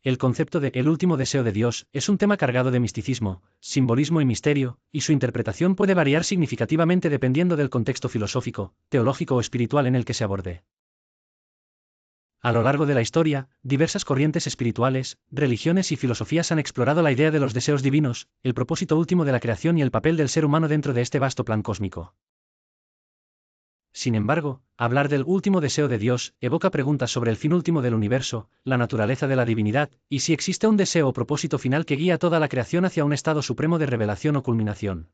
El concepto de el último deseo de Dios es un tema cargado de misticismo, simbolismo y misterio, y su interpretación puede variar significativamente dependiendo del contexto filosófico, teológico o espiritual en el que se aborde. A lo largo de la historia, diversas corrientes espirituales, religiones y filosofías han explorado la idea de los deseos divinos, el propósito último de la creación y el papel del ser humano dentro de este vasto plan cósmico. Sin embargo, hablar del último deseo de Dios evoca preguntas sobre el fin último del universo, la naturaleza de la divinidad, y si existe un deseo o propósito final que guía toda la creación hacia un estado supremo de revelación o culminación.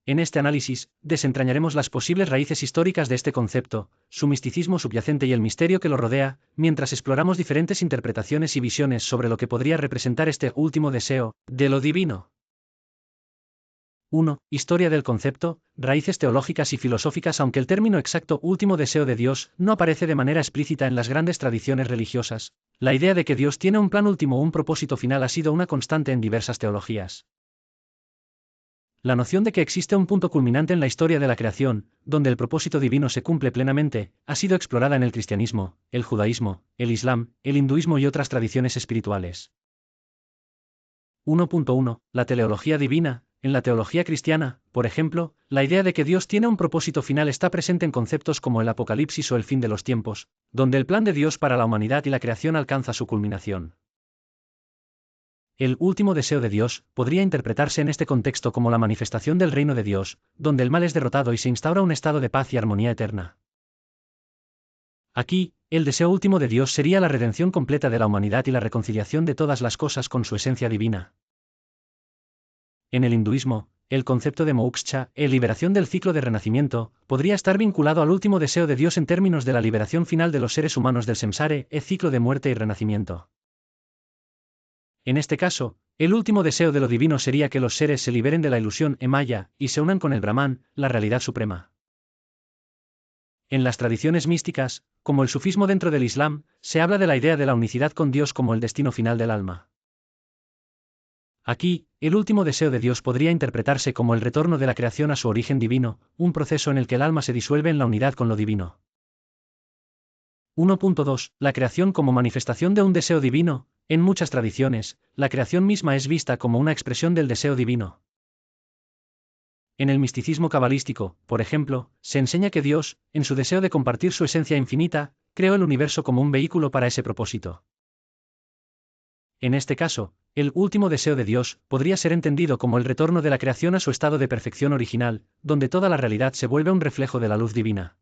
En este análisis, desentrañaremos las posibles raíces históricas de este concepto, su misticismo subyacente y el misterio que lo rodea, mientras exploramos diferentes interpretaciones y visiones sobre lo que podría representar este último deseo, de lo divino. 1. Historia del concepto, raíces teológicas y filosóficas. Aunque el término exacto último deseo de Dios no aparece de manera explícita en las grandes tradiciones religiosas, la idea de que Dios tiene un plan último o un propósito final ha sido una constante en diversas teologías. La noción de que existe un punto culminante en la historia de la creación, donde el propósito divino se cumple plenamente, ha sido explorada en el cristianismo, el judaísmo, el islam, el hinduismo y otras tradiciones espirituales. 1.1. La teleología divina. En la teología cristiana, por ejemplo, la idea de que Dios tiene un propósito final está presente en conceptos como el Apocalipsis o el fin de los tiempos, donde el plan de Dios para la humanidad y la creación alcanza su culminación. El último deseo de Dios podría interpretarse en este contexto como la manifestación del reino de Dios, donde el mal es derrotado y se instaura un estado de paz y armonía eterna. Aquí, el deseo último de Dios sería la redención completa de la humanidad y la reconciliación de todas las cosas con su esencia divina. En el hinduismo, el concepto de moksha, liberación del ciclo de renacimiento, podría estar vinculado al último deseo de Dios en términos de la liberación final de los seres humanos del samsara, ciclo de muerte y renacimiento. En este caso, el último deseo de lo divino sería que los seres se liberen de la ilusión maya y se unan con el Brahman, la realidad suprema. En las tradiciones místicas, como el sufismo dentro del Islam, se habla de la idea de la unicidad con Dios como el destino final del alma. Aquí, el último deseo de Dios podría interpretarse como el retorno de la creación a su origen divino, un proceso en el que el alma se disuelve en la unidad con lo divino. 1.2. La creación como manifestación de un deseo divino. En muchas tradiciones, la creación misma es vista como una expresión del deseo divino. En el misticismo cabalístico, por ejemplo, se enseña que Dios, en su deseo de compartir su esencia infinita, creó el universo como un vehículo para ese propósito. En este caso, el último deseo de Dios podría ser entendido como el retorno de la creación a su estado de perfección original, donde toda la realidad se vuelve un reflejo de la luz divina.